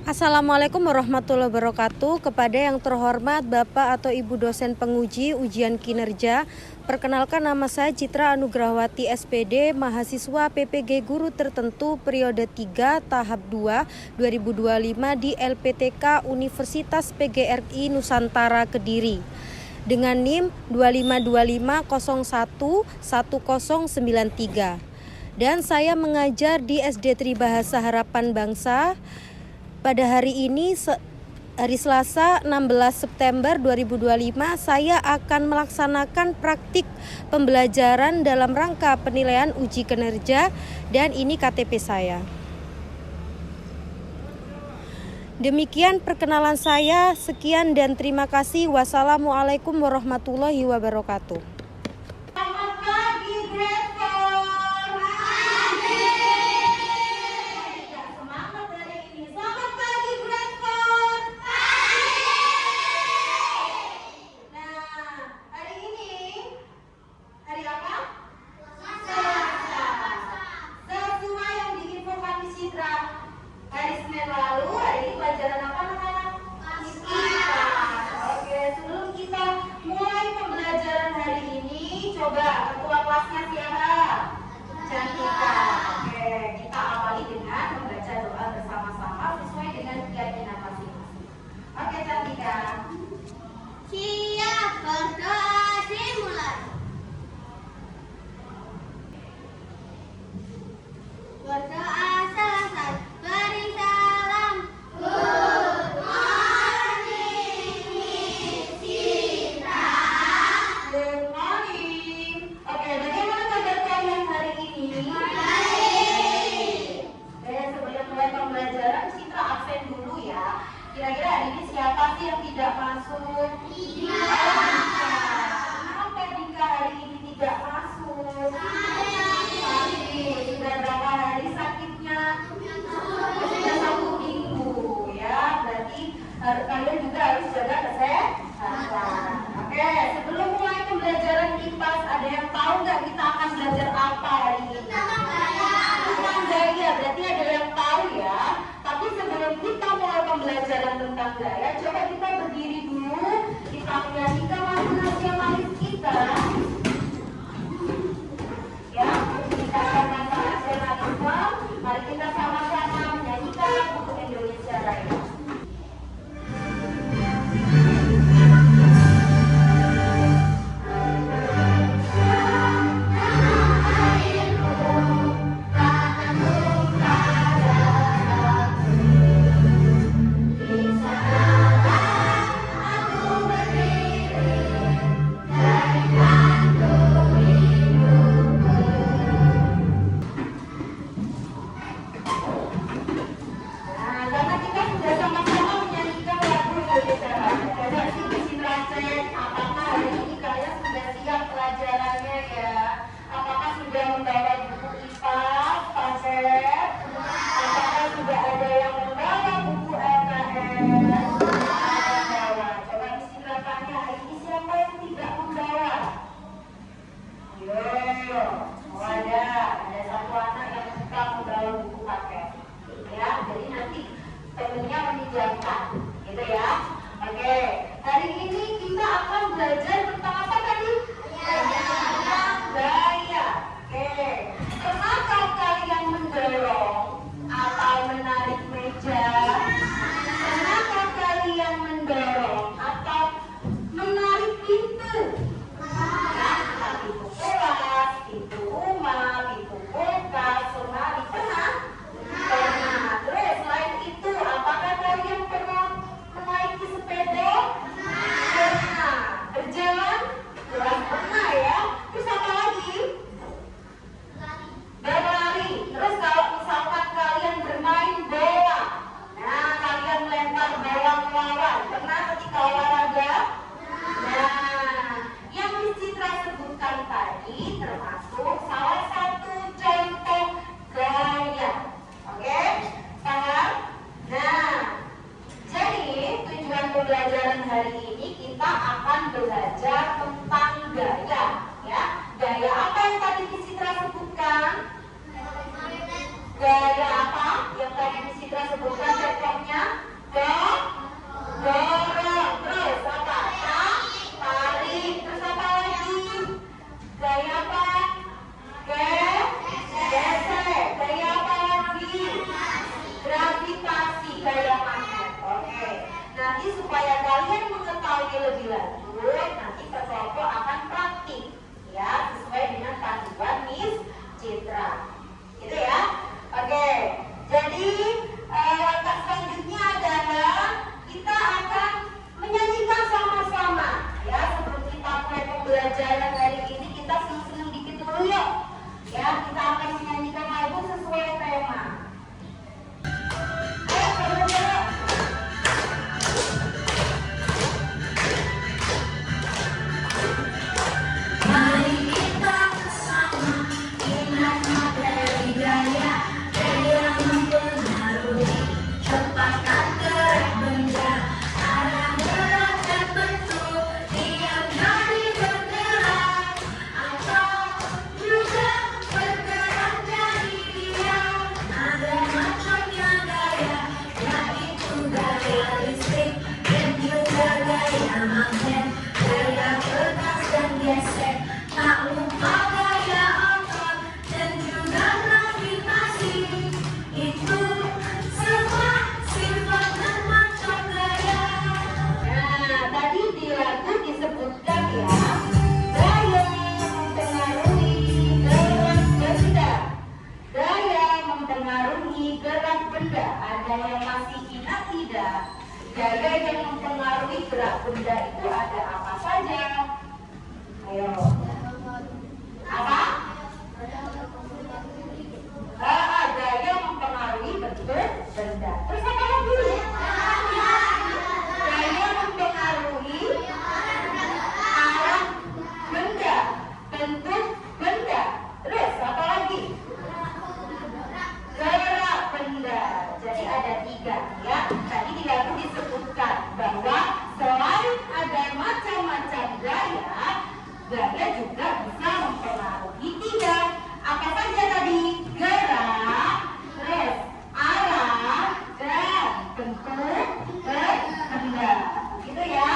Assalamualaikum warahmatullahi wabarakatuh. Kepada yang terhormat Bapak atau Ibu dosen penguji ujian kinerja, perkenalkan nama saya Citra Anugrawati SPD, mahasiswa PPG Guru Tertentu periode 3 tahap 2 2025 di LPTK Universitas PGRI Nusantara Kediri dengan NIM 2525011093. Dan saya mengajar di SD Tribahasa Harapan Bangsa. Pada hari ini, hari Selasa 16 September 2025, saya akan melaksanakan praktik pembelajaran dalam rangka penilaian uji kinerja dan ini KTP saya. Demikian perkenalan saya, sekian dan terima kasih. Wassalamualaikum warahmatullahi wabarakatuh. Coba ketua kelasnya siapa? Cantika. Oke, kita awali dengan membaca doa bersama-sama sesuai dengan keyakinan masing-masing. Oke, Cantika. Siap, berdoa dimulai. Berdoa selesai, beri salam. Good morning, Miss Citra. Good morning. Oke, bagaimana kabar kalian hari ini? Baik. Sebelum mulai pembelajaran, Citra absen dulu ya. Kira-kira hari ini siapa sih yang tidak masuk? Iya. Kenapa Dika hari ini tidak masuk? Sakit. Sudah berapa hari sakitnya? Sudah 1 minggu ya. Berarti kalian juga harus jaga kesehatan. Oke, sebelum mulai pembelajaran IPAS, ada yang tahu nggak kita akan belajar apa hari ini? Tentang gaya, berarti ada yang tahu ya. Tapi sebelum kita mulai pembelajaran tentang gaya, coba kita berdiri dulu. Kita menyanyikan lagu nasionalis kita. Ya, kita akan nasionalisme. Mari kita sama-sama menyanyikan lagu Indonesia Raya. Gitu ya. Oke, hari ini kita akan belajar tentang apa tadi? Gaya. Oke. Ya, kita akan menyanyikan lagu sesuai tema. Ayo, saudara. Mari kita bersama ingat materi gaya mempengaruhi kecepatan gerak benda, arah gerak dan bentuk tiap kali bergerak atau juga bergerak dari dia. Ada macamnya gaya, yaitu gaya listrik dan juga gaya magnet, gaya kertas dan gesek. Tak lupa gaya otot dan juga gravitasi. Itu semua sifat dan macam gaya. Nah, tadi di lagu disebutkan ya, gaya mempengaruhi gerak benda. Gaya mempengaruhi gerak benda. Ada yang masih ingat tidak? Gaya yang mempengaruhi gerak benda itu ada apa saja? Ayo. Apa? Gaya mempengaruhi bentuk benda. Terus apa lagi? Gaya mempengaruhi arah benda, bentuk benda. Terus apa lagi? Gerak benda. Jadi ada 3 ya. Tadi di lagu disebutkan bahwa selain ada macam-macam gaya, gaya juga bisa mempengaruhi 3. Apa saja tadi? Gerak, terus arah, dan bentuk benda. Gitu ya.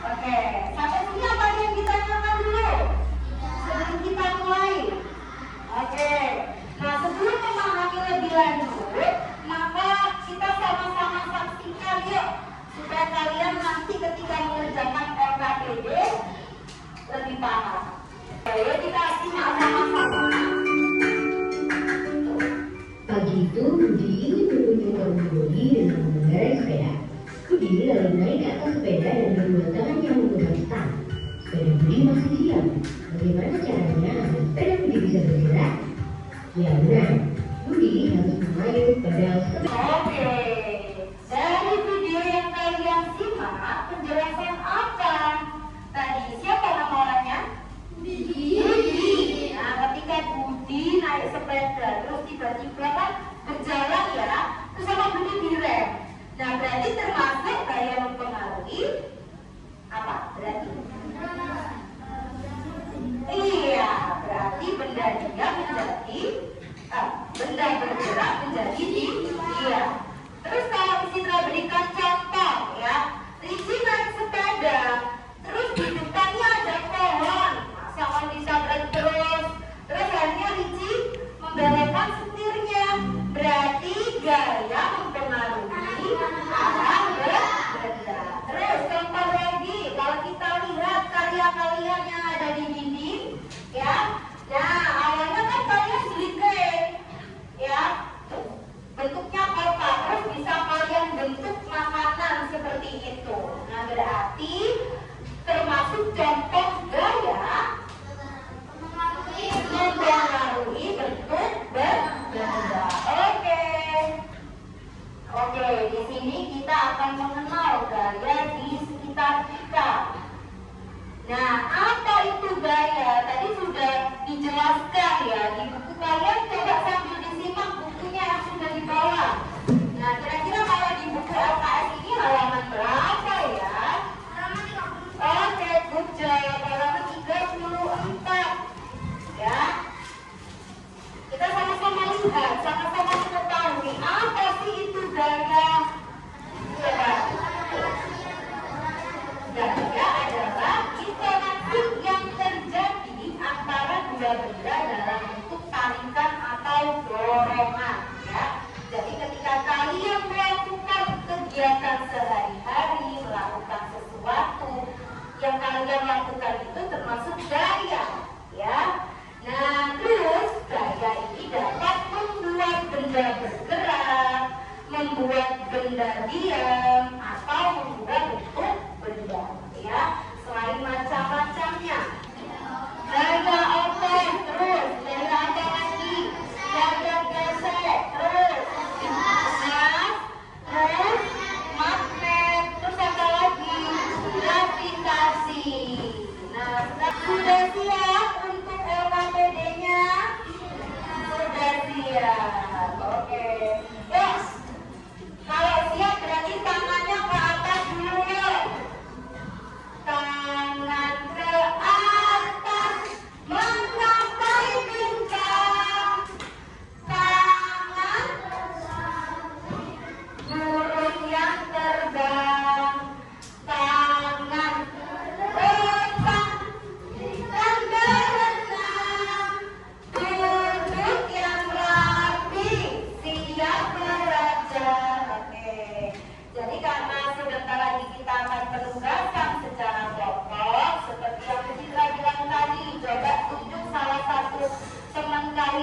Oke, sampai sini apa yang ditanyakan dulu sebelum kita mulai? Oke, nah sebelum memahami lebih lanjut, maka kita sama-sama saksikan yuk, supaya kalian nanti ketika mengerjakan LKPD lebih paham. Ayo kita simak sama-sama. Pagi itu, Budi ingin menunjukkan Budi dengan mengendarai sepeda. Budi lalu naik ke atas sepeda dan kedua tangannya memegang stang. Sepeda Budi masih diam. Bagaimana caranya agar sepeda Budi bisa bergerak? Ya benar, Budi harus mengayuh pedal sepeda. Oke, dari video yang kalian simak, penjelasan apa? Tadi siapa nama orangnya? Budi. Nah, ketika Budi naik sepeda, terus tiba-tiba kan berjalan ya, terus sama Budi direm. Nah, berarti termasuk gaya mempengaruhi apa? Berarti? Iya, berarti benda dia menjadi benda bergerak menjadi dia. Terus kalau Citra berikan contoh ya, Ricci naik sepeda, terus di depannya ada pohon, sama ditabrak terus akhirnya Ricci membelokkan setirnya. Berarti gaya mempengaruhi arah benda. Terus contoh lagi, kalau kita lihat karya-karya yang ada di dinding, ya. Nah, awalnya kan kalian bikin, ya, bentuknya kotak, terus bisa kalian bentuk makanan seperti itu. Nah, berarti termasuk contoh gaya mempengaruhi bentuk benda. Oke, di sini kita akan mengenal gaya di sekitar kita. Nah, apa itu gaya? Tadi sudah dijelaskan ya di buku kalian. Coba sambil disimak bukunya yang sudah dibawa. Nah, kira-kira kalau di buku LKS ini halaman berapa ya? Oke, good job. Halaman 34. Ya. Kita sama-sama lihat, sama-sama mengetahui apa sih itu gaya. Coba. Gaya adalah interaksi yang terjadi antara dua benda dalam bentuk tarikan atau dorongan. Ya. Jadi ketika kalian melakukan kegiatan sehari-hari, melakukan sesuatu yang kalian lakukan itu termasuk gaya. Ya. Nah, terus gaya ini dapat membuat benda bergerak, membuat benda diam, atau membuat bentuk benda, ya. Selain macam-macamnya, gaya otot, terus gaya apa lagi?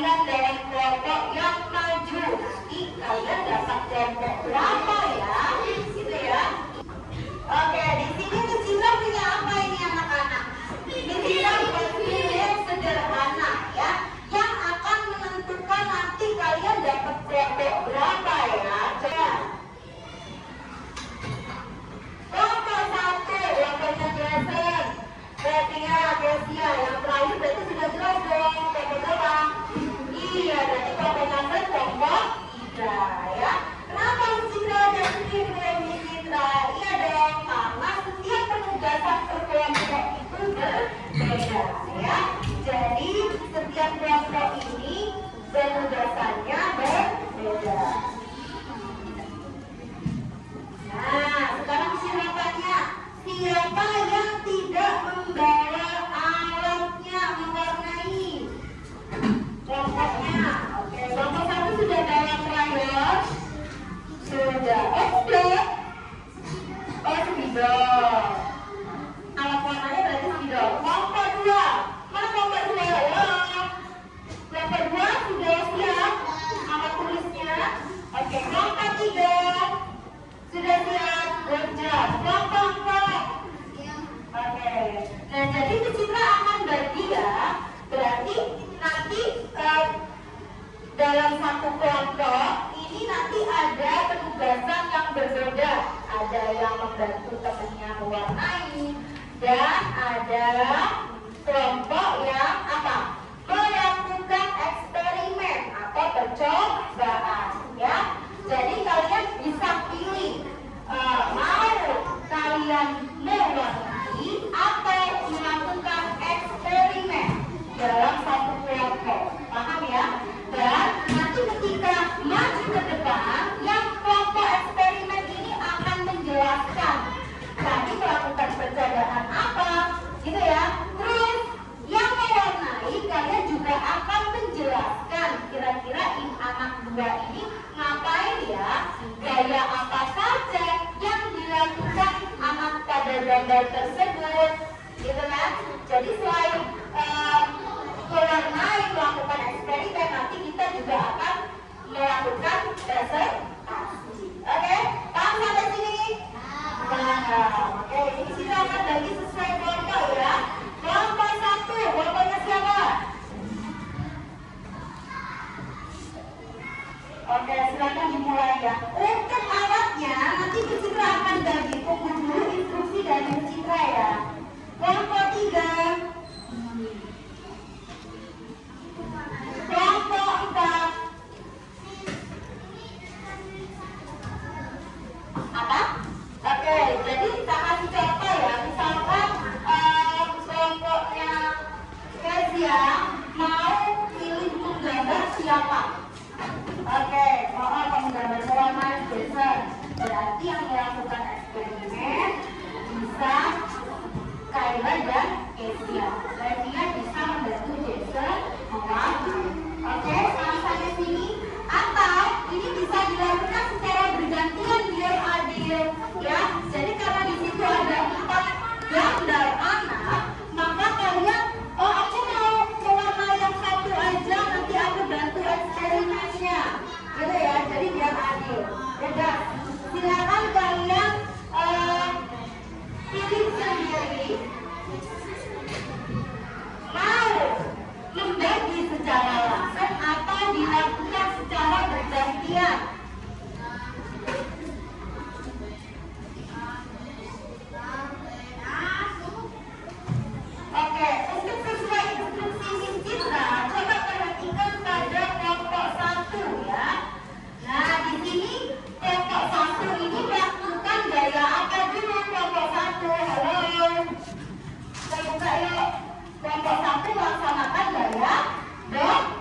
kalian dalam kelompok yang maju. Nanti kalian dapat kelompok berapa ya? Gitu ya. Oke, di sini Miss Citra punya apa ini anak-anak? Miss Citra pilih sederhana ya, yang akan menentukan nanti kalian dapat kelompok berapa ya. Coba. Kelompok 1, kelompoknya Jason. Berarti yang terakhir berarti sudah jelas dong. Kelompok berapa? Iya, berarti kelompok Jason kelompok 3 ya. Kenapa Miss Citra dan pilih Miss Citra? Iya dong, karena setiap penugasan per kelompok itu berbeda ya. Jadi setiap kelompok ini penugasannya berbeda. Nah, sekarang silakannya, siapa yang tidak membawa alatnya mewarnai kelompoknya? Oke, kelompok 1 sudah bawa krayon. Sudah. Sudah. Spidol. Alat warnanya berarti spidol. Kelompok 2. Mana kelompok 2? Ya. Kelompok 2 sudah siap alat tulisnya. Oke, kelompok 3 sudah siap. Berjas. Kelompok 4. Oke. Nah, jadi Miss Citra akan bagi ya. Berarti nanti dalam satu kelompok ini nanti ada penugasan yang berbeda. Ada yang membantu temannya mewarnai dan ada kelompok yang apa? Melakukan eksperimen atau percobaan ya. Jadi kalian bisa pilih mau kalian mewarnai atau melakukan eksperimen dalam satu kelompok. Paham ya? Dan nanti ketika maju ke depan, yang kelompok eksperimen ini akan menjelaskan tadi melakukan percobaan apa, gitu ya. Terus yang mewarnai kalian juga akan menjelaskan kira-kira anak 2 ini ngapain ya, gaya apa saja yang dilakukan anak pada gambar tersebut, gitu kan. Jadi selain mewarnai, melakukan eksperimen, nanti kita juga akan melakukan presentasi. Oke, paham sampai sini? Nah, oke, ini kita akan bagi sesuai kelompok ya. Kelompok 1, kelompoknya siapa? Oke, silakan dimulai ya. Untuk alatnya, nanti Miss Citra akan bagi. Tunggu dulu instruksi dari Miss Citra ya. Kelompok 3. Kelompok 4. Apa? Oke, jadi kita kasih contoh ya. Misalkan kelompoknya Kezia mau pilih menggambar siapa? Oke, mau menggambar Muhammad Jason. Berarti yang melakukan eksperimen bisa Kayla dan Kezia. Kezia bisa membantu Jason mewarnai. Oke, sampai sini. Atau ini bisa dilakukan secara bergantian biar adil ya. Jadi karena di situ ada 4 gambar anak, maka kalian aku mau mewarnai yang satu aja, nanti aku bantu eksperimennya, gitu ya. Jadi biar adil. Udah, silakan kalian pilih sendiri. Mau membagi secara langsung atau dilakukan secara bergantian? Oke, untuk sesuai instruksi Miss Citra, coba perhatikan pada kelompok 1 ya. Nah, di sini kelompok 1 ini melakukan gaya apa dulu kelompok 1? Halo. Kita buka yuk. Kelompok 1 melaksanakan gaya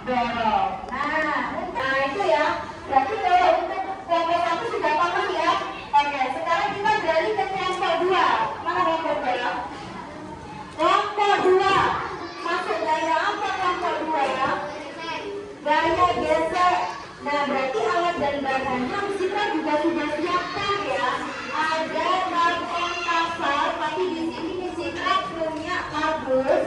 dorong. Nah itu ya. Berarti kalau untuk kelompok 1 sudah paham ya. Oke, sekarang kita beralih ke kelompok 2. Mana kelompok 2? Kelompok 2 masuk gaya apa kelompok 2 ya? Gaya gesek. Nah, berarti alat dan bahannya kita juga sudah siapkan ya. Ada karton kasar, tapi di sini Miss Citra punya kardus.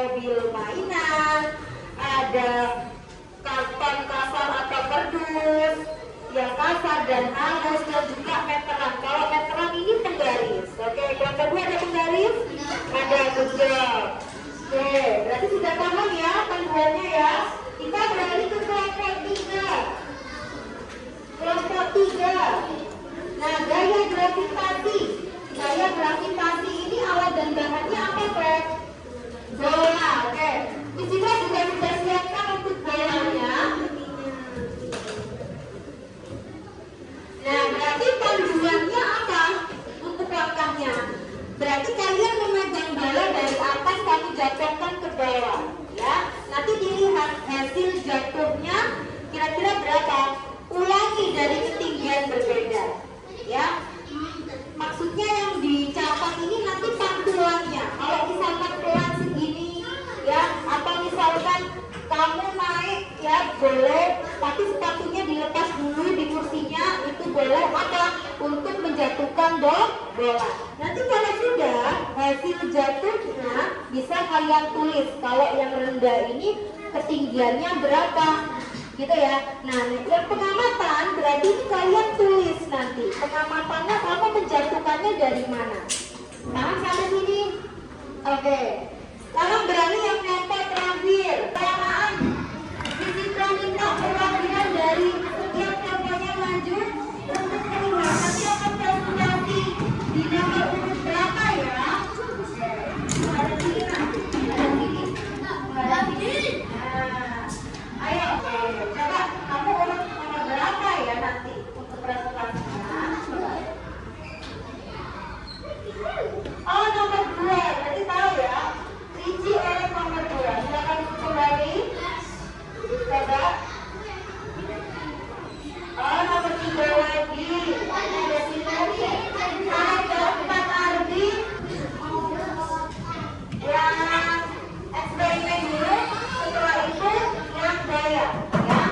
mobil mainan, ada karton kasar atau kardus yang kasar dan halus, dan juga meteran. Kalau meteran ini penggaris. Oke, yang kedua ada penggaris, ada gejol. Oke, berarti sudah paham ya panduannya ya. Kita beralih ke kelompok 3. Kelompok 3. Nah, gaya gravitasi. Gaya gravitasi ini alat dan bahannya apa, Fred? Bola. Oke. Di sini juga sudah siapkan untuk bolanya. Nah, berarti panduannya apa untuk langkahnya? Berarti kalian memegang bola dari atas, kamu jatuhkan ke bawah, ya. Nanti dilihat hasil jatuhnya kira-kira berapa. Ulangi dari ketinggian berbeda, ya. Maksudnya yang dicatat ini nanti pantulannya. Kalau misalkan pelan segini, ya, atau misalkan kamu naik, ya boleh, tapi sepatunya dilepas dulu di kursinya, itu boleh apa? Untuk menjatuhkan bola. Nanti kalau sudah hasil jatuhnya bisa kalian tulis. Kalau yang rendah ini ketinggiannya berapa, gitu ya. Nah, yang pengamatan berarti ini kalian tulis nanti. Pengamatannya kamu menjatuhkannya dari mana? Paham sampai sini? Oke. Sekarang beralih yang kelompok terakhir. Kelamaan. Fisika minta perwakilan dari setiap kelompoknya maju untuk keluar. Nanti akan kalkulasi di nomor urut berapa ya? Ada sini, Nak. Ada sini. Ada sini. Nah, ayo, coba kamu urut nomor berapa ya nanti untuk presentasinya? Coba. Oh, nomor 2. Berarti tahu ya. Rinci oleh nomor 2. Silakan kembali. Coba. Oh, nomor 3 lagi. Ada sini. Ada 4 Ardi. Yang eksperimen dulu. Setelah itu yang gaya. Ya.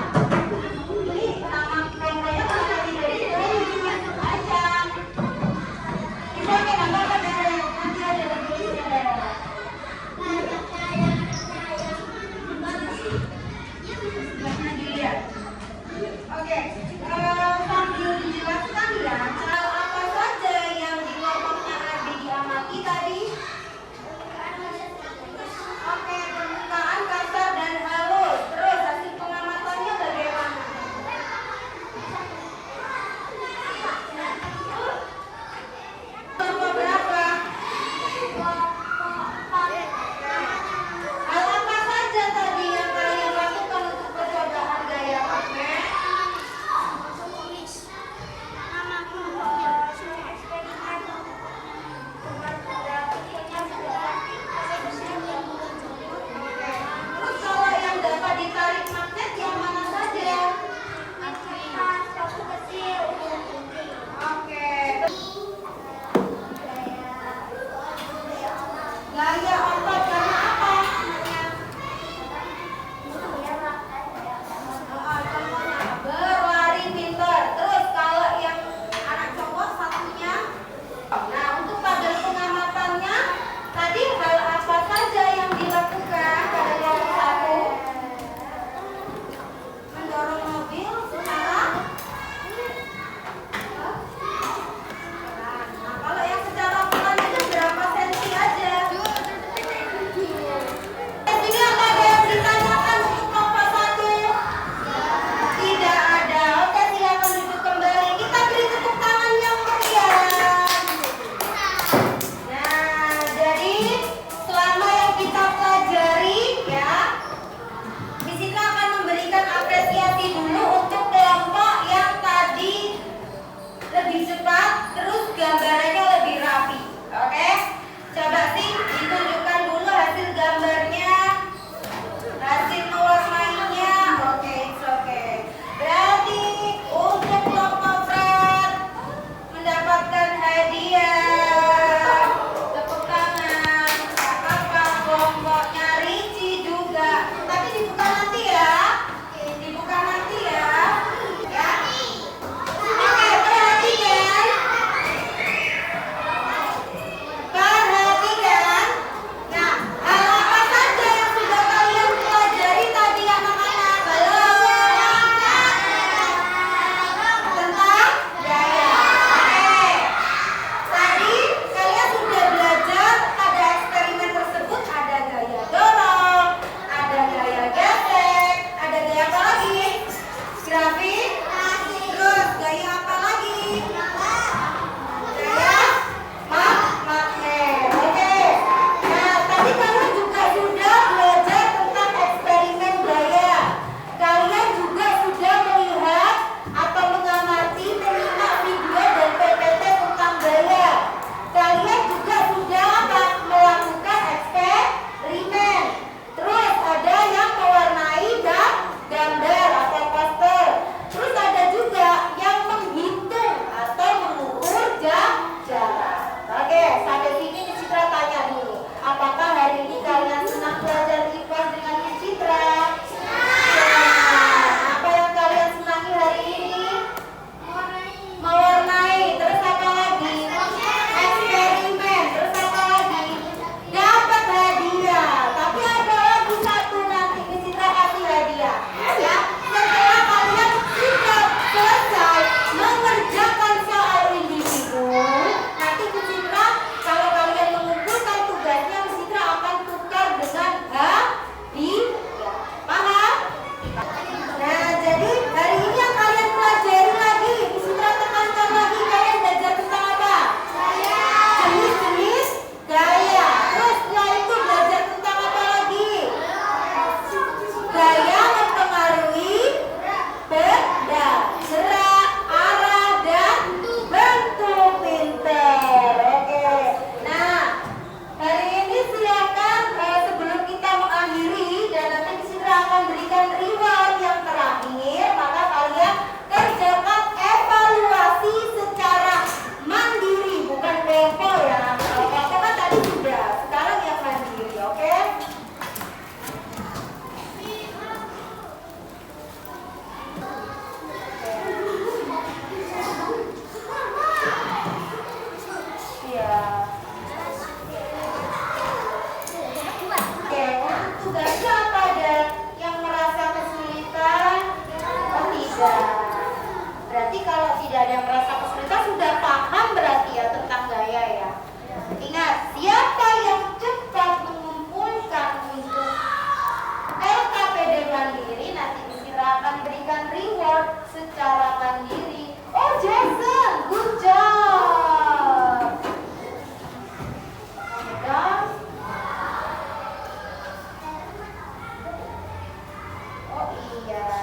Iya.